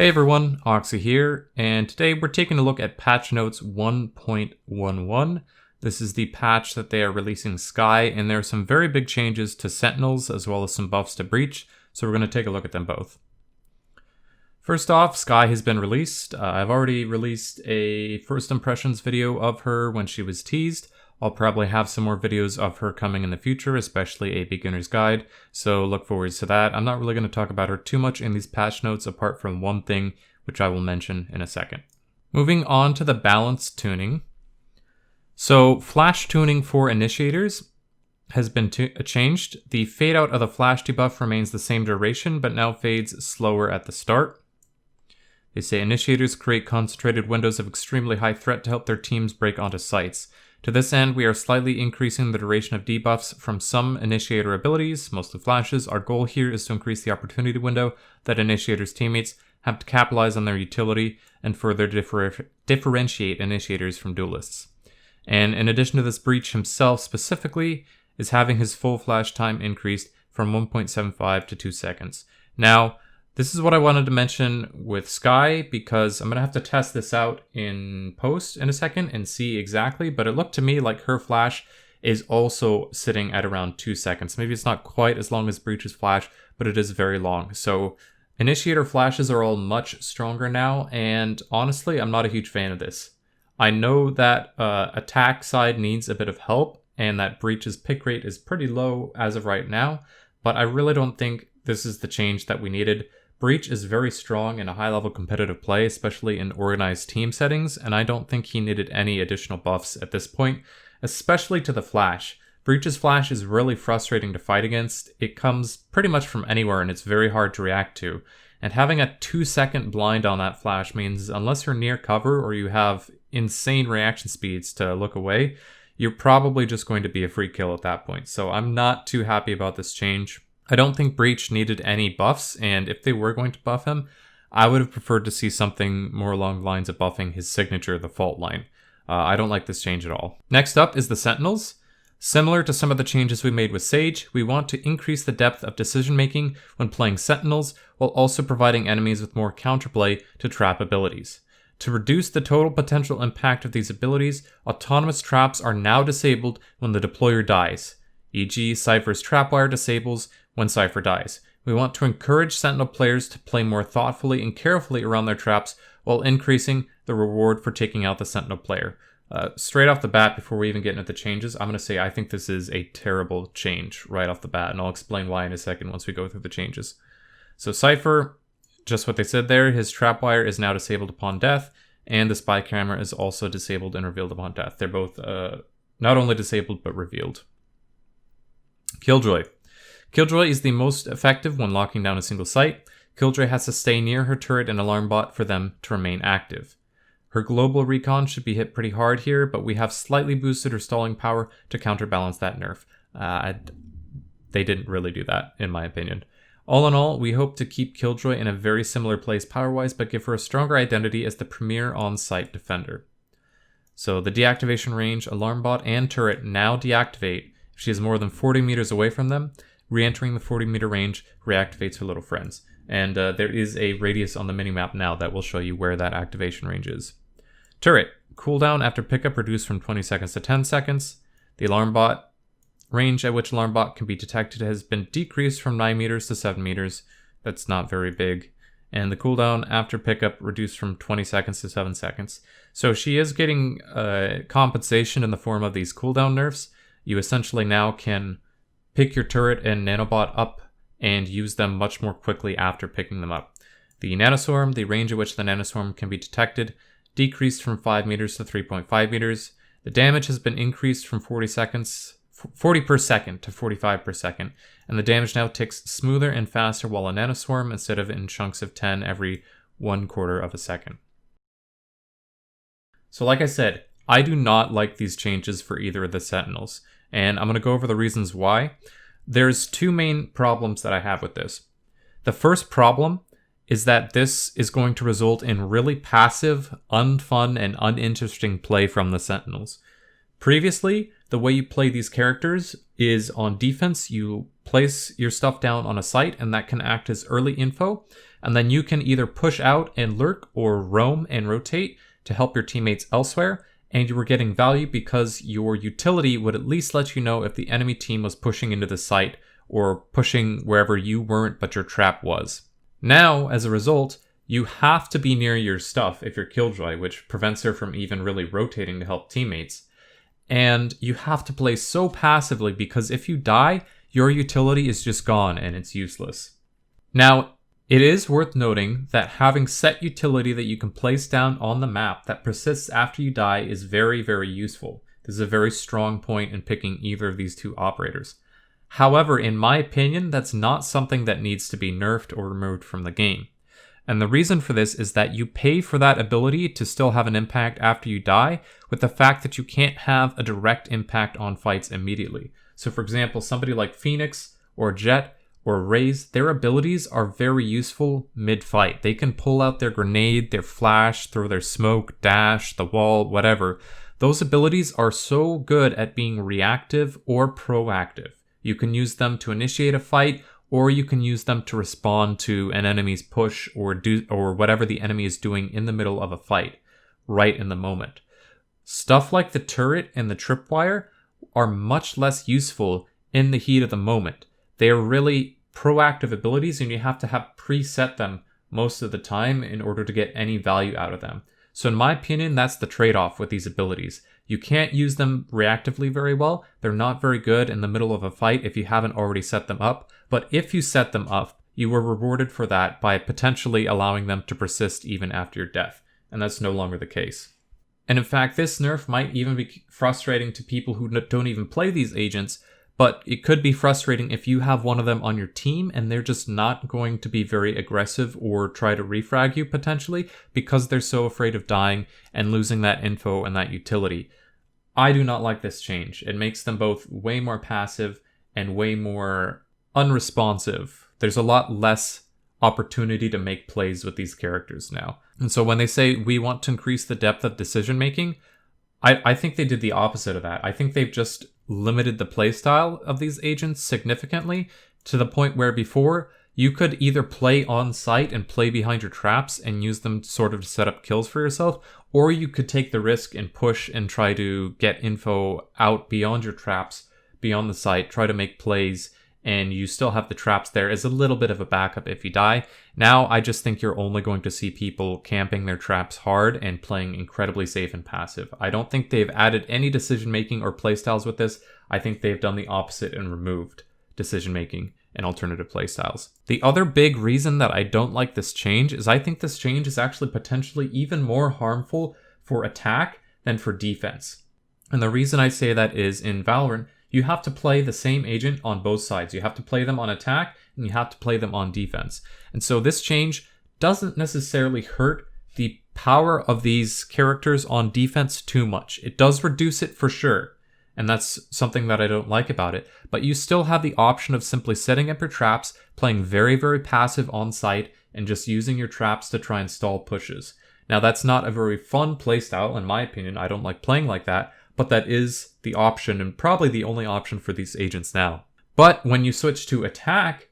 Hey everyone, Oxy here, and today we're taking a look at patch notes 1.11. This is the patch that they are releasing Sky, and there are some very big changes to Sentinels as well as some buffs to Breach, so we're going to take a look at them both. First off, Sky has been released. I've already released a first impressions video of her when she was teased. I'll probably have some more videos of her coming in the future, especially a beginner's guide, so look forward to that. I'm not really going to talk about her too much in these patch notes apart from one thing, which I will mention in a second. Moving on to the balance tuning. So flash tuning for initiators has been changed. The fade out of the flash debuff remains the same duration, but now fades slower at the start. They say initiators create concentrated windows of extremely high threat to help their teams break onto sites. To this end, we are slightly increasing the duration of debuffs from some initiator abilities, mostly flashes. Our goal here is to increase the opportunity window that initiators' teammates have to capitalize on their utility and further differentiate initiators from duelists. And in addition to this, Breach himself specifically is having his full flash time increased from 1.75 to 2 seconds. Now, this is what I wanted to mention with Sky, because I'm going to have to test this out in post in a second and see exactly, but it looked to me like her flash is also sitting at around 2 seconds. Maybe it's not quite as long as Breach's flash, but it is very long. So initiator flashes are all much stronger now, and honestly, I'm not a huge fan of this. I know that attack side needs a bit of help, and that Breach's pick rate is pretty low as of right now, but I really don't think this is the change that we needed. Breach is very strong in a high-level competitive play, especially in organized team settings, and I don't think he needed any additional buffs at this point, especially to the flash. Breach's flash is really frustrating to fight against. It comes pretty much from anywhere, and it's very hard to react to. And having a 2-second blind on that flash means unless you're near cover or you have insane reaction speeds to look away, you're probably just going to be a free kill at that point. So I'm not too happy about this change. I don't think Breach needed any buffs, and if they were going to buff him, I would have preferred to see something more along the lines of buffing his signature, the fault line. I don't like this change at all. Next up is the Sentinels. Similar to some of the changes we made with Sage, we want to increase the depth of decision making when playing Sentinels, while also providing enemies with more counterplay to trap abilities. To reduce the total potential impact of these abilities, autonomous traps are now disabled when the deployer dies, e.g. CYPHER's trapwire disables when CYPHER dies. We want to encourage Sentinel players to play more thoughtfully and carefully around their traps while increasing the reward for taking out the Sentinel player. Straight off the bat, before we even get into the changes, I'm going to say I think this is a terrible change right off the bat, and I'll explain why in a second once we go through the changes. So CYPHER, just what they said there, his trapwire is now disabled upon death, and the spy camera is also disabled and revealed upon death. They're both not only disabled, but revealed. Killjoy. Killjoy is the most effective when locking down a single site. Killjoy has to stay near her turret and alarm bot for them to remain active. Her global recon should be hit pretty hard here, but we have slightly boosted her stalling power to counterbalance that nerf. They didn't really do that, in my opinion. All in all, we hope to keep Killjoy in a very similar place power-wise, but give her a stronger identity as the premier on-site defender. So the deactivation range, alarm bot, and turret now deactivate if she is more than 40 meters away from them. Re-entering the 40-meter range reactivates her little friends. And there is a radius on the minimap now that will show you where that activation range is. Turret. Cooldown after pickup reduced from 20 seconds to 10 seconds. The alarm bot. Range at which alarm bot can be detected has been decreased from 9 meters to 7 meters. That's not very big. And the cooldown after pickup reduced from 20 seconds to 7 seconds. So she is getting compensation in the form of these cooldown nerfs. You essentially now can pick your turret and nanobot up and use them much more quickly after picking them up. The nanoswarm, the range at which the nanoswarm can be detected, decreased from 5 meters to 3.5 meters. The damage has been increased from 40 per second to 45 per second, and the damage now ticks smoother and faster while a nanoswarm instead of in chunks of 10 every 1/4 of a second. So like I said, I do not like these changes for either of the Sentinels, and I'm going to go over the reasons why. There's two main problems that I have with this. The first problem is that this is going to result in really passive, unfun, and uninteresting play from the Sentinels. Previously, the way you play these characters is on defense, you place your stuff down on a site, and that can act as early info. And then you can either push out and lurk or roam and rotate to help your teammates elsewhere. And you were getting value because your utility would at least let you know if the enemy team was pushing into the site or pushing wherever you weren't but your trap was. Now, as a result, you have to be near your stuff if you're Killjoy, which prevents her from even really rotating to help teammates. And you have to play so passively because if you die, your utility is just gone and it's useless. Now, it is worth noting that having set utility that you can place down on the map that persists after you die is very, very useful. This is a very strong point in picking either of these two operators. However, in my opinion, that's not something that needs to be nerfed or removed from the game. And the reason for this is that you pay for that ability to still have an impact after you die, with the fact that you can't have a direct impact on fights immediately. So for example, somebody like Phoenix or Jet or Raze, their abilities are very useful mid-fight. They can pull out their grenade, their flash, throw their smoke, dash, the wall, whatever. Those abilities are so good at being reactive or proactive. You can use them to initiate a fight, or you can use them to respond to an enemy's push or whatever the enemy is doing in the middle of a fight, right in the moment. Stuff like the turret and the tripwire are much less useful in the heat of the moment. They are really proactive abilities, and you have to have preset them most of the time in order to get any value out of them. So in my opinion, that's the trade-off with these abilities. You can't use them reactively very well. They're not very good in the middle of a fight if you haven't already set them up. But if you set them up, you were rewarded for that by potentially allowing them to persist even after your death. And that's no longer the case. And in fact, this nerf might even be frustrating to people who don't even play these agents, but it could be frustrating if you have one of them on your team and they're just not going to be very aggressive or try to refrag you potentially because they're so afraid of dying and losing that info and that utility. I do not like this change. It makes them both way more passive and way more unresponsive. There's a lot less opportunity to make plays with these characters now. And so when they say we want to increase the depth of decision making, I think they did the opposite of that. I think they've just limited the playstyle of these agents significantly to the point where before you could either play on site and play behind your traps and use them sort of to set up kills for yourself, or you could take the risk and push and try to get info out beyond your traps, beyond the site, try to make plays, and you still have the traps there as a little bit of a backup if you die. Now, I just think you're only going to see people camping their traps hard and playing incredibly safe and passive. I don't think they've added any decision-making or playstyles with this. I think they've done the opposite and removed decision-making and alternative playstyles. The other big reason that I don't like this change is I think this change is actually potentially even more harmful for attack than for defense. And the reason I say that is in Valorant, you have to play the same agent on both sides. You have to play them on attack and you have to play them on defense. And so this change doesn't necessarily hurt the power of these characters on defense too much. It does reduce it for sure. And that's something that I don't like about it. But you still have the option of simply setting up your traps, playing very, very passive on site, and just using your traps to try and stall pushes. Now that's not a very fun playstyle, in my opinion. I don't like playing like that. But that is the option, and probably the only option for these agents now. But when you switch to attack,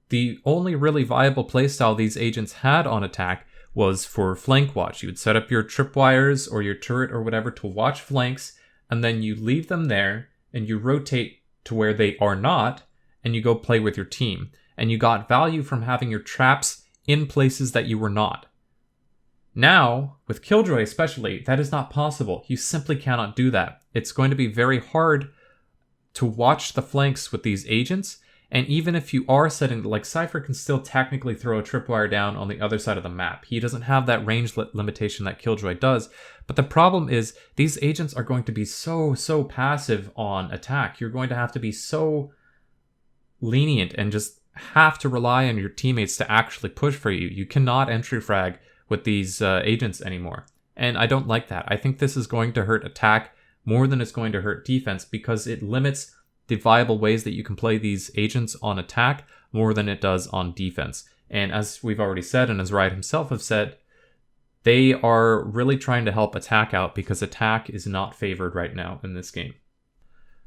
the only really viable playstyle these agents had on attack was for flank watch. You would set up your tripwires or your turret or whatever to watch flanks, and then you leave them there, and you rotate to where they are not, and you go play with your team. And you got value from having your traps in places that you were not. Now, with Killjoy especially, that is not possible. You simply cannot do that. It's going to be very hard to watch the flanks with these agents, and even if you are setting, like CYPHER can still technically throw a tripwire down on the other side of the map. He doesn't have that range limitation that Killjoy does, but the problem is these agents are going to be so passive on attack. You're going to have to be so lenient and just have to rely on your teammates to actually push for you. You cannot entry frag with these agents anymore. And I don't like that. I think this is going to hurt attack more than it's going to hurt defense because it limits the viable ways that you can play these agents on attack more than it does on defense. And as we've already said, and as Riot himself have said, they are really trying to help attack out because attack is not favored right now in this game.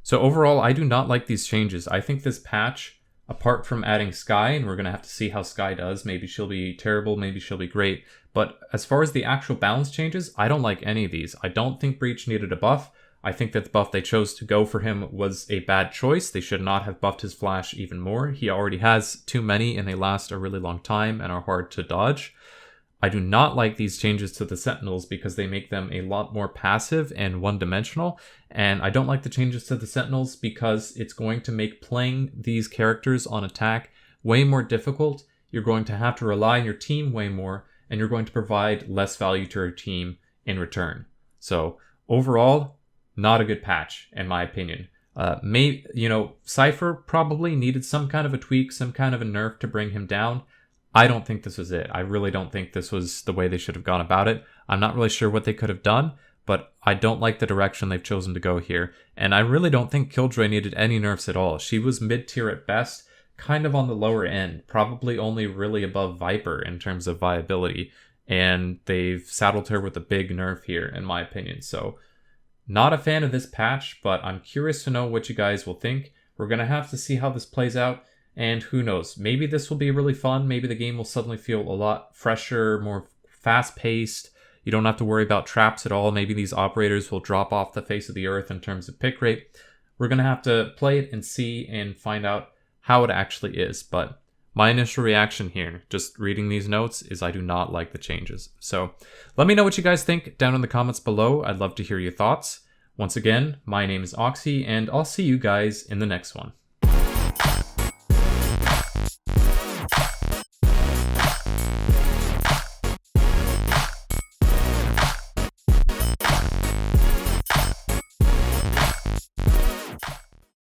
So overall, I do not like these changes. I think this patch apart from adding Skye, and we're going to have to see how Skye does. Maybe she'll be terrible, maybe she'll be great. But as far as the actual balance changes, I don't like any of these. I don't think Breach needed a buff. I think that the buff they chose to go for him was a bad choice. They should not have buffed his flash even more. He already has too many and they last a really long time and are hard to dodge. I do not like these changes to the Sentinels because they make them a lot more passive and one-dimensional. And I don't like the changes to the Sentinels because it's going to make playing these characters on attack way more difficult. You're going to have to rely on your team way more, and you're going to provide less value to your team in return. So overall, not a good patch, in my opinion. CYPHER probably needed some kind of a tweak, some kind of a nerf to bring him down. I don't think this was it. I really don't think this was the way they should have gone about it. I'm not really sure what they could have done, but I don't like the direction they've chosen to go here. And I really don't think Killjoy needed any nerfs at all. She was mid-tier at best, kind of on the lower end, probably only really above Viper in terms of viability. And they've saddled her with a big nerf here, in my opinion. So, not a fan of this patch, but I'm curious to know what you guys will think. We're going to have to see how this plays out. And who knows, maybe this will be really fun. Maybe the game will suddenly feel a lot fresher, more fast-paced. You don't have to worry about traps at all. Maybe these operators will drop off the face of the earth in terms of pick rate. We're going to have to play it and see and find out how it actually is. But my initial reaction here, just reading these notes, is I do not like the changes. So let me know what you guys think down in the comments below. I'd love to hear your thoughts. Once again, my name is Oxy, and I'll see you guys in the next one.